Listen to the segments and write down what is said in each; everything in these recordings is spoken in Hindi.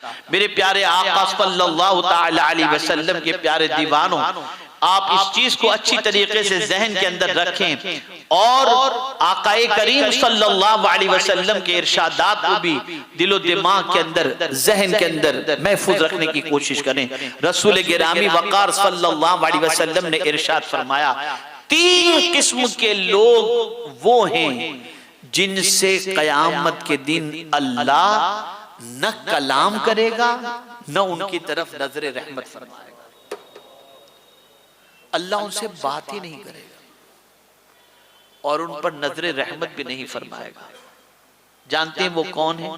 मेरे प्यारे आका सल्लल्लाहु तआला अलैहि वसल्लम के प्यारे दीवानों, आप इस चीज को अच्छी तरीके से जहन के अंदर रखें और आकाए करीम सल्लल्लाहु अलैहि वसल्लम के इरशादात को भी दिलो दिमाग के अंदर, जहन के अंदर महफूज रखने की कोशिश करें। रसूल गिरामी वक़ार सल्लल्लाहु अलैहि वसल्लम ने इरशाद फरमाया, 3 किस्म के लोग वो हैं जिनसे कयामत के दिन अल्लाह न कलाम करेगा न उनकी तरफ नजर रहमत फरमाएगा। अल्लाह उनसे बात ही नहीं करेगा और उन पर नजर रहमत भी नहीं फरमाएगा। जानते हैं वो कौन है?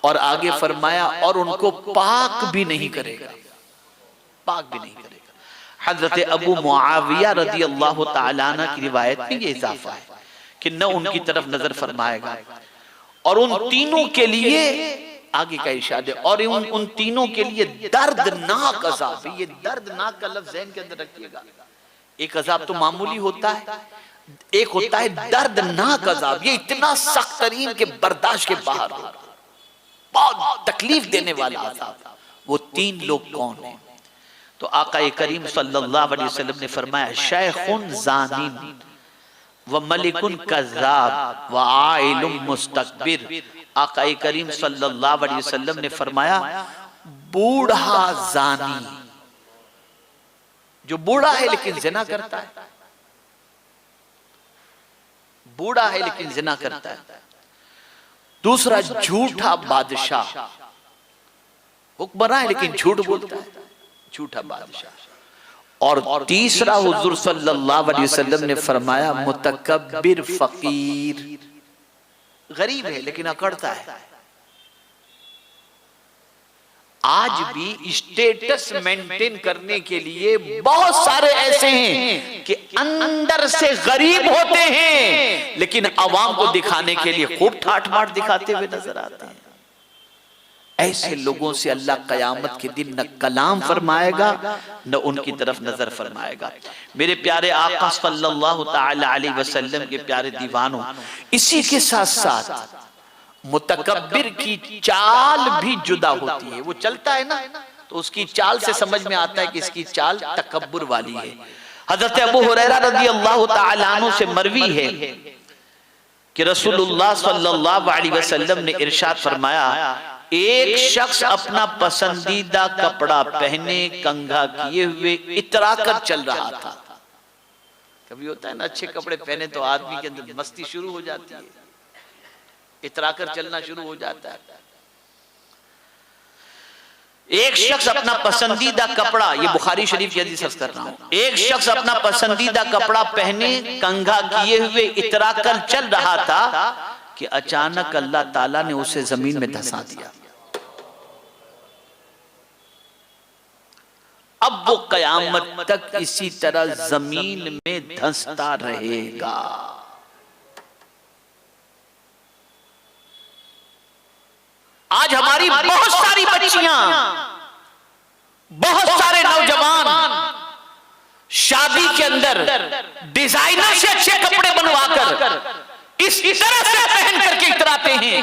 और आगे फरमाया और उनको पाक भी नहीं करेगा, पाक भी नहीं करेगा। हजरत अबू मुआविया रज़ी अल्लाह तआला अन्हु की रिवायत में ये इजाफा है कि न उनकी तरफ नजर फरमाएगा और उन तीनों के लिए आगे का इरशाद है, और उन तीनों के लिए दर्दनाक अज़ाब। ये दर्दनाक का लफ्ज़ ज़हन के अंदर रखिएगा। एक अज़ाब तो मामूली होता है, एक होता है दर्दनाक अज़ाब। ये इतना सख्त तरीन के बर्दाश्त के बाहर हो, बहुत तकलीफ देने वाला अज़ाब। वो 3 लोग कौन हैं? तो आका करीम सल्लल्लाहु अलैहि वसल्लम ने फरमाया, शैखुन ज़ानिन व मलिकुन कज़्ज़ाब व आइलुम मुस्तकबिर। आका करीम सल्लल्लाहु अलैहि वसल्लम ने फरमाया, बूढ़ा ज़ानी, जो बूढ़ा है लेकिन ज़िना करता है, बूढ़ा है लेकिन ज़िना करता है। दूसरा, झूठा बादशाह, हुक्मरान है लेकिन झूठ बोलता है, झूठा बादशाह। और तीसरा, हुजूर सल्लल्लाहु अलैहि वसल्लम ने फरमाया, मुतकब्बिर फकीर, गरीब है लेकिन अकड़ता है। आज भी स्टेटस मेंटेन करने के लिए बहुत सारे ऐसे हैं कि अंदर से गरीब होते हैं लेकिन अवाम को दिखाने के लिए खूब ठाठ माठ दिखाते हुए नजर आते हैं। ऐसे लोगों से अल्लाह कयामत के दिन न कलाम फरमाएगा न उनकी तरफ नजर फरमाएगा। मेरे प्यारे आका सल्लल्लाहु तआला अलैहि वसल्लम के प्यारे दीवानों, इसी के साथ साथ मुतकब्बिर की चाल भी जुदा होती है। वो चलता है ना तो उसकी चाल से समझ में आता है कि इसकी चाल तकब्बुर वाली है। हजरत अबू हुरैरा रज़ी अल्लाह तआला अन्हु से मरवी है कि रसूलुल्लाह सल्लल्लाहु अलैहि वसल्लम ने इरशाद फरमाया, एक शख्स अपना पसंदीदा कपड़ा पहने कंघा किए हुए इतरा कर चल रहा था। कभी होता है ना, अच्छे कपड़े पहने तो आदमी के अंदर मस्ती शुरू हो जाती है, इतरा कर चलना शुरू हो जाता है। एक शख्स अपना पसंदीदा कपड़ा, ये बुखारी शरीफ की हदीस अर्ज कर रहा हूं, एक शख्स अपना पसंदीदा कपड़ा पहने कंघा किए हुए इतरा कर चल रहा था कि अचानक अल्लाह ताला ने उसे जमीन में धंसा दिया। अब वो कयामत तक इसी तरह जमीन में धंसता रहेगा। आज हमारी बहुत सारी बच्चियां, बहुत सारे नौजवान शादी के अंदर डिजाइनर से अच्छे कपड़े बनवाकर इस तरह से पहन करके इतराते हैं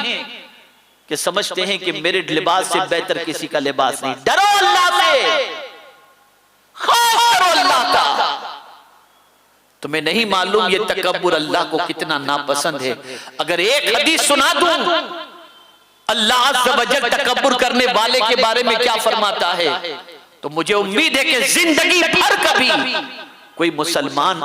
कि समझते हैं कि मेरे लिबास से बेहतर किसी का लिबास नहीं। डरो अल्लाह से, खौफ करो अल्लाह का। तुम्हें नहीं मालूम ये तकब्बुर अल्लाह को कितना नापसंद है। अगर एक हदीस सुना दूं अल्लाह अज़्ज़ व जल तकब्बुर करने वाले के बारे में क्या फरमाता है, तो मुझे उम्मीद है कि जिंदगी भर कभी कोई मुसलमान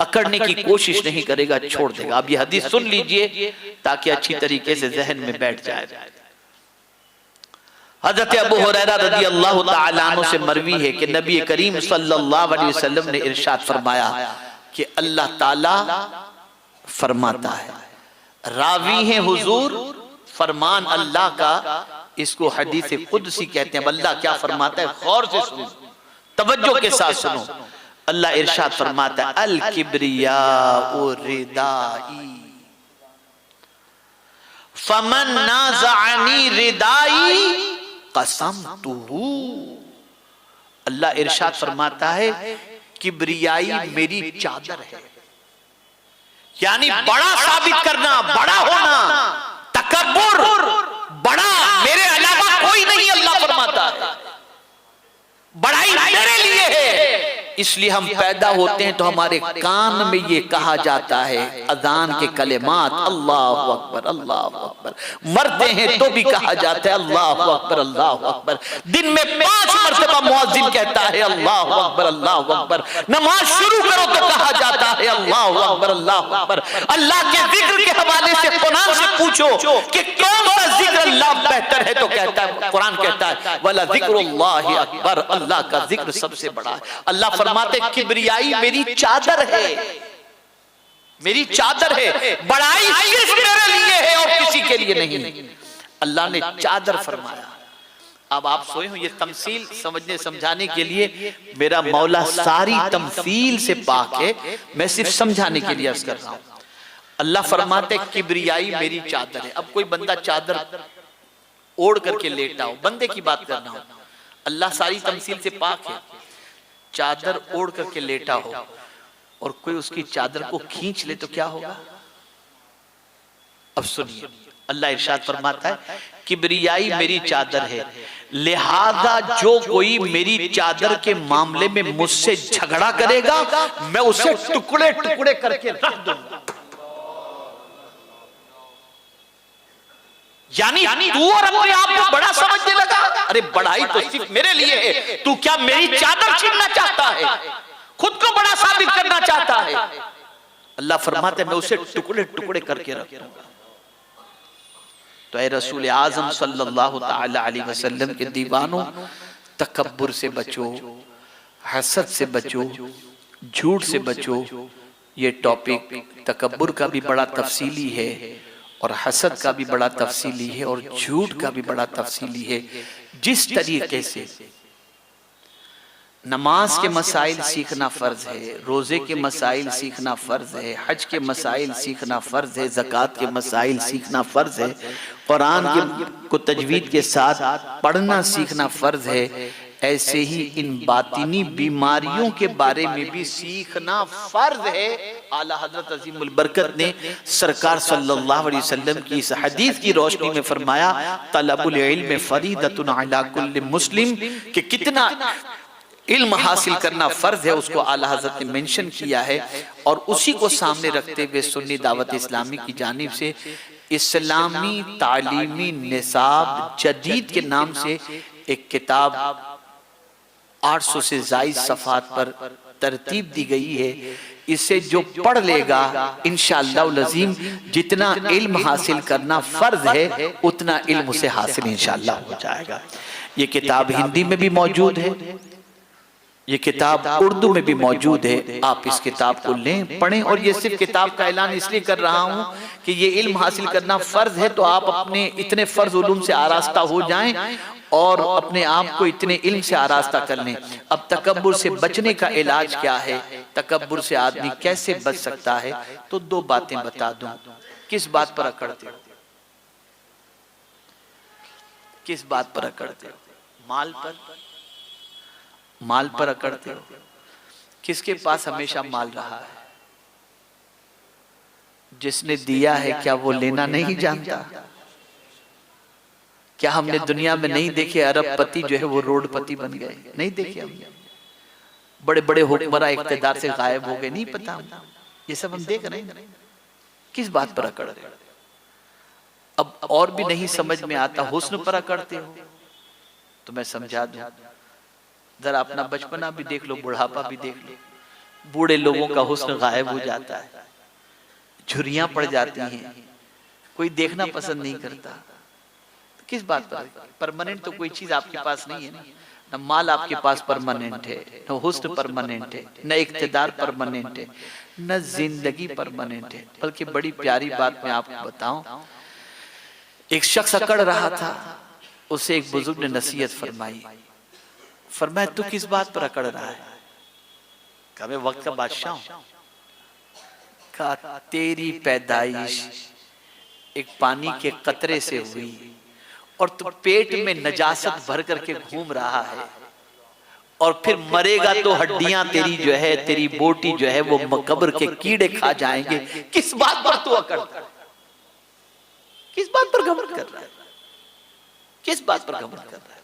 अकड़ने की कोशिश नहीं करेगा, छोड़ देगा। अब ये हदीस सुन लीजिए ताकि अच्छी तरीके से जहन में बैठ जाए। हजरत अबू हुरैरा रज़ी अल्लाह तआला अन्हु से मरवी है कि नबी करीम सल्लल्लाहु अलैहि वसल्लम ने इरशाद फरमाया कि अल्लाह ताला फरमाता है, रावी है हुजूर, फरमान अल्लाह का, इसको हदीस कुदसी कहते हैं। अल्लाह क्या फरमाता है, गौर से सुनो, तवज्जो के साथ सुनो। अल्लाह इरशाद फरमाता है, अल किब्रिया ओ रिदाई फमन नाज़अनी रिदाई कसमतुहु। अल्लाह इरशाद फरमाता है, किब्रियाई मेरी चादर है, यानी बड़ा साबित करना, बड़ा होना, तकब्बुर इसलिए हम पैदा होते हैं तो हमारे कान में ये कहा जाता है अजान के कलेमात, अल्लाहु अकबर अल्लाहु अकबर। मरते हैं तो भी कहा जाता है अल्लाहु अकबर अल्लाहु अकबर। दिन में 5 मरतबा मुअज्जिन कहता है अल्लाहु अकबर अल्लाहु अकबर। नमाज शुरू करो तो कहा जाता है अल्लाहु अकबर अल्लाहु अकबर। अल्लाह के जिक्र के हवाले से कुरान से पूछो कि कौन सा जिक्र अल्लाह बेहतर है, तो कहता है, कुरान कहता है वला जिक्रुल्लाहि अकबर, अल्लाह का जिक्र सबसे बड़ा है। अल्लाह फरमाते किब्रियाई मेरी चादर है, मेरी चादर है, बड़ाई सिर्फ मेरे लिए है और किसी के लिए नहीं। अल्लाह ने चादर फरमाया। अब आप सोए हो, ये तमसील समझने समझाने के लिए मेरा मौला सारी तमसील से पाक है, मैं सिर्फ समझाने के लिए अर्ज कर रहा हूं। अल्लाह फरमाते किब्रियाई मेरी चादर है। अब कोई बंदा चादर ओढ़ करके लेटा हो, बंदे की बात करना हो, अल्लाह सारी तमसील से पाक है, चादर ओढ़ करके लेटा हो और कोई उसकी चादर को खींच ले तो क्या होगा? अब सुनिए, अल्लाह इरशाद फरमाता है किब्रियाई मेरी चादर है, लिहाजा जो कोई मेरी चादर के मामले में मुझसे झगड़ा करेगा मैं उसे टुकड़े टुकड़े करके रख दूंगा। यानी तू और अपने आप को बड़ा समझने लगा? अरे बड़ाई तो सिर्फ मेरे लिए है, तू क्या मेरी चादर छीनना चाहता है? खुद को बड़ा साबित करना चाहता है? अल्लाह फरमाते मैं उसे टुकड़े टुकड़े करके रखूंगा। तो ऐ रसूल आजम सल्लल्लाहु तआला अलैहि वसल्लम के दीवानों, तकब्बुर से बचो, हसद से बचो, झूठ से बचो। ये टॉपिक तकब्बुर का भी बड़ा तफसीली है और हसद का भी बड़ा तफसीली है और झूठ का भी बड़ा तफसीली है। जिस तरीके से नमाज के मसाइल सीखना फर्ज है, रोजे के मसाइल सीखना फर्ज है, हज के मसाइल सीखना फर्ज है, ज़कात के मसाइल सीखना फर्ज है, कुरान को तजवीद के साथ पढ़ना सीखना फर्ज है, ऐसे ही इन बातिनी बीमारियों के बारे में भी सीखना फर्ज है। आला हजरत अजीमुल बरकत ने सरकार सल्लल्लाहु अलैहि वसल्लम की इस हदीस की रोशनी में फरमाया तलबुल इल्म फरीदतुन अला कुल्लि मुस्लिम, कि कितना इल्म हासिल करना फर्ज है उसको आला हजरत ने मेंशन किया है। और उसी को सामने रखते हुए सुन्नी दावत इस्लामी की जानिब से इस्लामी तालीमी निसाब जदीद के नाम से एक किताब 800 से ज़ायद सफ़ात पर तरतीब दी गई है। इसे जो पढ़ लेगा इंशाअल्लाह लज़ीम जितना इल्म हासिल करना फर्ज है उतना इल्म उसे हासिल इंशाअल्लाह हो जाएगा। ये किताब हिंदी में भी मौजूद है, ये किताब उर्दू में भी मौजूद है। आप इस किताब को लें, पढ़ें। और ये सिर्फ किताब का ऐलान इसलिए कर रहा हूँ कि ये इल्म हासिल करना फर्ज है, तो आप अपने इतने फर्ज उलूम से आरास्ता हो जाएं और अपने आप को इतने इल्म से आरास्ता कर लें। अब तकब्बुर से बचने का इलाज क्या है, तकब्बुर से आदमी कैसे बच सकता है, तो 2 बातें बता दूं। किस बात पर अकड़ते हो? किस बात पर अकड़ते हो? माल पर? माल पर अकड़ते हो? किसके पास हमेशा माल रहा है? जिसने दिया है क्या वो लेना नहीं जानता? क्या हमने दुनिया में नहीं देखे अरबपति जो है वो रोडपति बन गए? नहीं देखे हमने। बड़े बड़े हुक्मरां इख्तिदार से गायब हो गए, नहीं पता? ये सब हम देख रहे हैं। किस बात पर अकड़ रहे? अब और भी नहीं समझ में आता, हुस्न पर अकड़ते हो? तो मैं समझा दूं, जरा अपना बचपना भी देख लो, बुढ़ापा भी देख लो। बूढ़े लोगों का हुस्न गायब हो जाता है, झुर्रियां पड़ जाती हैं, कोई देखना पसंद नहीं करता। किस बात पर? परमानेंट तो कोई चीज आपके पास नहीं है ना माल आपके पास परमानेंट है, न हुस्न परमानेंट है, न इख्तिदार परमानेंट है, न जिंदगी परमानेंट है। बल्कि बड़ी प्यारी बात मैं आपको बताऊं, एक शख्स अकड़ रहा था, उसे एक बुजुर्ग ने नसीहत फरमाई। फरमाया तू किस बात पर अकड़ रहा है? कहा मैं वक्त का बादशाह हूं। कहा तेरी पैदाइश एक पानी के कतरे से हुई और तू पेट में नजासत भर करके घूम रहा है, और फिर मरेगा तो हड्डियां तेरी जो है, तेरी बोटी जो है वो कब्र के कीड़े खा जाएंगे। किस बात पर तू अकड़? किस बात पर घमंड कर रहा है? किस बात पर घमंड कर रहा है?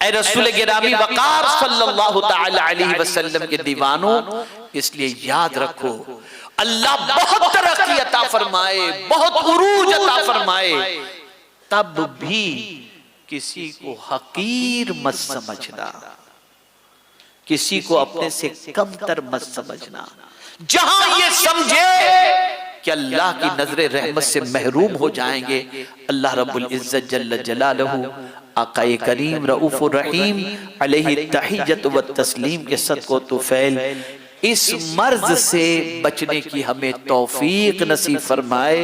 ऐ रसूल गिरामी वकार सल्लल्लाहु तआला अलैहि वसल्लम के दीवानों, इसलिए याद रखो अल्लाह बहुत तरक्की अता फरमाए, बहुत उरूज अता फरमाए, तब भी किसी को हकीर मत समझना, किसी को अपने से कमतर मत समझना। जहां ये समझे कि अल्लाह की नजरे रहमत से महरूम हो जाएंगे, अल्लाह रब्बुल इज्जत जल्ल जलालहू आकाए करीम रऊफुर रहीम अलैहि तहियत व तस्लीम के सदक़ो तुफैल इस मर्ज से बचने की हमें तौफीक नसीब फरमाए।